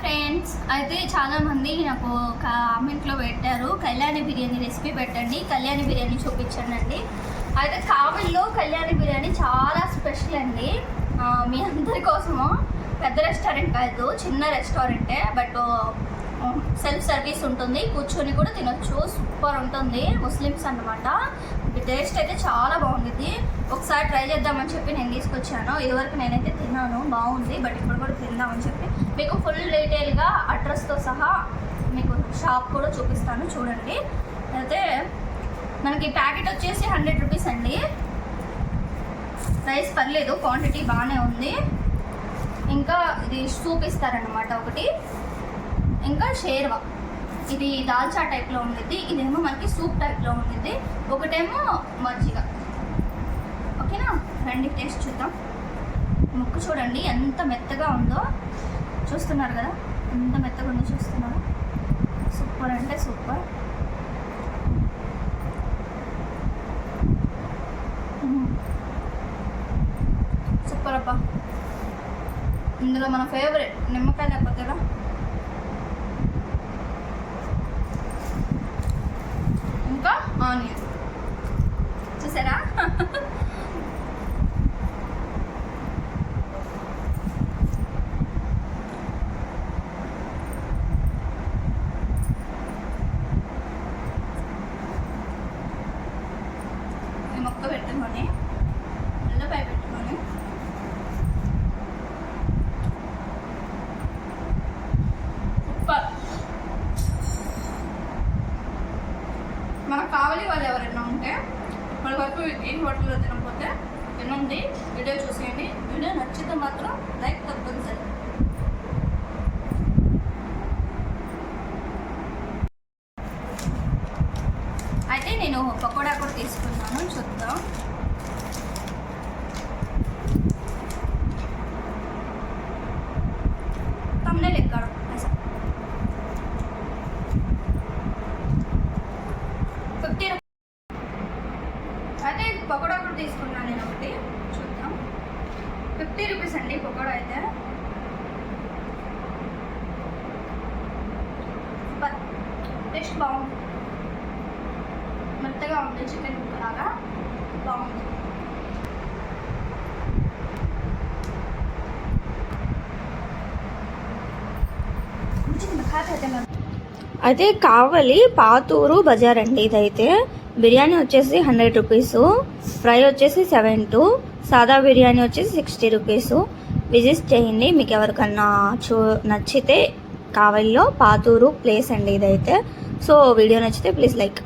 Friends, అయితే చాలామంది నాకు కామెంట్లో పెట్టారు కళ్యాణి బిర్యానీ రెసిపీ పెట్టండి, కళ్యాణి బిర్యానీ చూపించండి అండి. అయితే కావలిలో కళ్యాణి బిర్యానీ చాలా స్పెషల్ అండి. మీ అందరి కోసము పెద్ద రెస్టారెంట్ కాదు, చిన్న రెస్టారెంటే. బట్ సెల్ఫ్ సర్వీస్ ఉంటుంది, కూర్చొని కూడా తినొచ్చు. సూపర్ ఉంటుంది, ముస్లిమ్స్ అన్నమాట. టేస్ట్ అయితే చాలా బాగుంటుంది. ఒకసారి ట్రై చేద్దామని చెప్పి నేను తీసుకొచ్చాను. ఇదివరకు నేనైతే తిన్నాను, బాగుంది. బట్ ఇప్పుడు కూడా తిందామని చెప్పి మీకు ఫుల్ డీటెయిల్గా అడ్రస్తో సహా మీకు షాప్ కూడా చూపిస్తాను, చూడండి. అయితే మనకి ప్యాకెట్ వచ్చేసి 100 రూపీస్ అండి. ప్రైస్ పర్లేదు, క్వాంటిటీ బాగానే ఉంది. ఇంకా ఇది సూప్ ఇస్తారనమాట ఒకటి, ఇంకా షేర్వా, ఇది దాల్చా టైప్లో ఉండిద్ది, ఇదేమో మనకి సూప్ టైప్లో ఉండిద్ది, ఒకటేమో మజ్జిగ. ఓకేనా, రండి టేస్ట్ చూద్దాం. ముక్కు చూడండి ఎంత మెత్తగా ఉందో, చూస్తున్నారు కదా ఎంత మెత్తగా ఉందో చూస్తున్నారు. సూపర్ అంటే సూపర్. సూపర్ అబ్బా. ఇందులో మన ఫేవరెట్ నిమ్మకాయ లేకపోతే ఇంకా ఆనియన్ చూసారా. మొక్క పెట్టుకొని ఉల్లిపాయ పెట్టుకొని మనకు కావాలి వాళ్ళు ఎవరైనా ఉంటే మన వరకు ఈ హోటల్లో తినకపోతే తినండి, వీడియో చూసేయండి. వీడియో నచ్చితే మాత్రం లైక్ తప్పనిసరి. అయితే నేను పకోడా కూడా తీసుకున్నాను, చూద్దాం. తమ్మునే లెక్కాడు అయితే పకోడా కూడా తీసుకున్నాను నేను ఒకటి, చూద్దాం. 50 రూపీస్ అండి పకోడా అయితే. టేస్ట్ బాగుంది, మెత్తగా ఉంది, చికెన్ ముక్కలాగా బాగుంది. అయితే కావలి పాతూరు బజార్ అండి ఇదైతే. బిర్యానీ వచ్చేసి 100 రూపీస్, ఫ్రై వచ్చేసి 72, సాదా బిర్యానీ వచ్చేసి 60 రూపీస్. విజిట్ చేయండి మీకు ఎవరికన్నా నచ్చితే. కావలిలో పాతూరు ప్లేస్ అండి ఇదైతే. సో వీడియో నచ్చితే ప్లీజ్ లైక్.